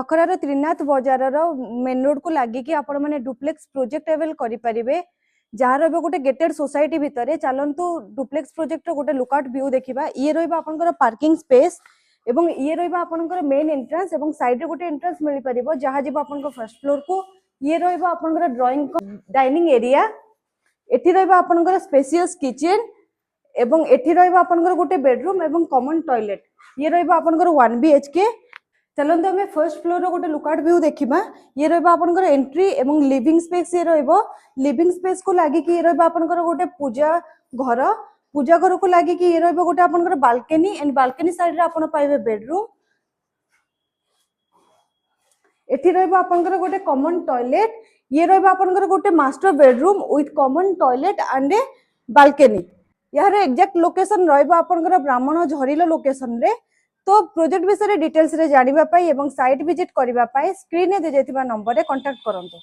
खखरार त्रिनाथ बजार main road को लगे कि आपण मैंने डुप्लेक्स प्रोजेक्ट अवेल करें जार गोटे गेटेड सोसाइटी भितर चलतु डुप्लेक्स प्रोजेक्ट गोटे लुकआउट व्यू देखा ये रहा पार्किंग स्पेस एवं ये रहा मेन एंट्रेंस एवं साइड रे गोटे एंट्रेंस मिल पार जहाँ जीव आप फर्स्ट फ्लोर को ये रहा ड्राइंग डाइनिंग एरिया एटी रहा स्पेसियस किचन एवं एटी रहा गोटे बेडरूम एवं कॉमन टॉयलेट ये रहा 1 BHK। चलते हमें फर्स्ट फ्लोर गोटे लुकआउट व्यू देखा ये रहा एंट्री एवं लिविंग स्पेस ये लिविंग स्पेस को लगे कि ये रहा गोटे पूजा घर को लगे कि ये रहा गोटे बालकनी एंड बालकनी साइड रे आपण पाइबे बेडरूम एठी रहा गोटे कॉमन टॉयलेट ये रहा गोटे master bedroom with common toilet and balcony यार एग्जैक्ट लोकेशन रहा ब्राह्मण झरील लोकेशन रे। तो प्रोजेक्ट विषय डिटेल्स रे जानिबा पाई एवं साइट विजिट करिबा पाई स्क्रीन रे दे जेतिबा नंबर रे कांटेक्ट करंतु।